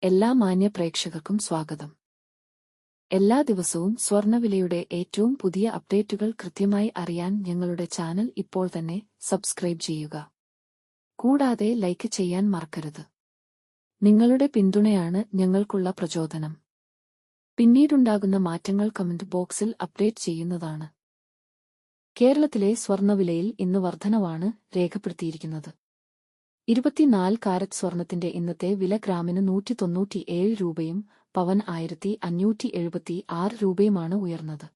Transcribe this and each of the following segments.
എല്ലാ മാന്യ പ്രേക്ഷകർക്കും സ്വാഗതം. എല്ലാ ദിവസവും സ്വർണ്ണവിലയുടെ ഏറ്റവും പുതിയ അപ്ഡേറ്റുകൾ കൃത്യമായി അറിയാൻ ഞങ്ങളുടെ ചാനൽ ഇപ്പോൾ തന്നെ സബ്സ്ക്രൈബ് ചെയ്യുക. കൂടാതെ ലൈക്ക് ചെയ്യാൻ മറക്കരുത്. നിങ്ങളുടെ പിന്തുണയാണ് ഞങ്ങൾക്കുള്ള പ്രചോദനം. പിന്നീടുണ്ടാകുന്ന മാറ്റങ്ങൾ കമന്റ് ബോക്സിൽ അപ്ഡേറ്റ് ചെയ്യുന്നതാണ്. കേരളത്തിലെ സ്വർണ്ണവിലയിൽ ഇന്ന് വർധനവാണ് രേഖപ്പെടുത്തിയിരിക്കുന്നത്. 24 കാരറ്റ് സ്വർണത്തിന്റെ ഇന്നത്തെ വില ഗ്രാമിന് 197 രൂപയും പവൻ 1576 രൂപയുമാണ് ഉയർന്നത്.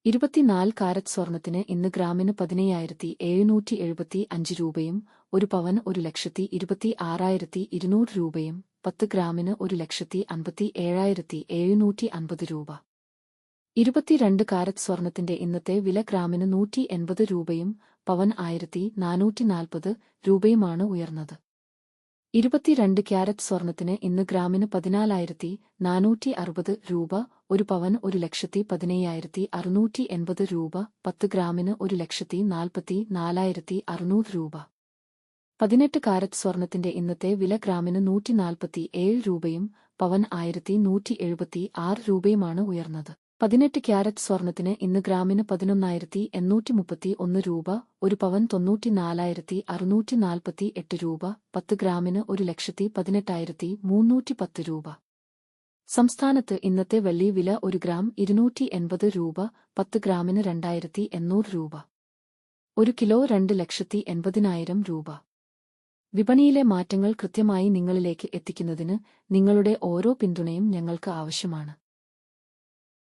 24 കാരറ്റ് സ്വർണത്തിന് ഇന്ന് ഗ്രാമിന് 15,775 രൂപയും ഒരു പവൻ 1,26,200 രൂപയും 10 ഗ്രാമിന് 1,57,750 രൂപ. 22 കാരറ്റ് സ്വർണത്തിന്റെ ഇന്നത്തെ വില ഗ്രാമിന് 180 രൂപയും പവൻ 1,440 രൂപയുമാണ് ഉയർന്നത്. 22 ക്യാരറ്റ് സ്വർണത്തിന് ഇന്ന് ഗ്രാമിന് 14,460 രൂപ, ഒരു പവൻ 1,15,680 രൂപ, 10 ഗ്രാമിന് 1,44,600 രൂപ. 18 കാരറ്റ് സ്വർണത്തിന്റെ ഇന്നത്തെ വില ഗ്രാമിന് 147 രൂപയും പവൻ 1,176 രൂപയുമാണ് ഉയർന്നത്. 18 ക്യാരറ്റ് സ്വർണത്തിന് ഇന്ന് ഗ്രാമിന് 11,831 രൂപ, ഒരു പവൻ 94,648 രൂപ, 10 ഗ്രാമിന് 1,18,310 രൂപ. സംസ്ഥാനത്ത് ഇന്നത്തെ വെള്ളി വില 1 ഗ്രാം 280 രൂപ, 10 ഗ്രാമിന് 2,800 രൂപ. 1 കിലോ 2,80,000 രൂപ. വിപണിയിലെ മാറ്റങ്ങൾ കൃത്യമായി നിങ്ങളിലേക്ക് എത്തിക്കുന്നതിന് നിങ്ങളുടെ ഓരോ പിന്തുണയും ഞങ്ങൾക്ക് ആവശ്യമാണ്.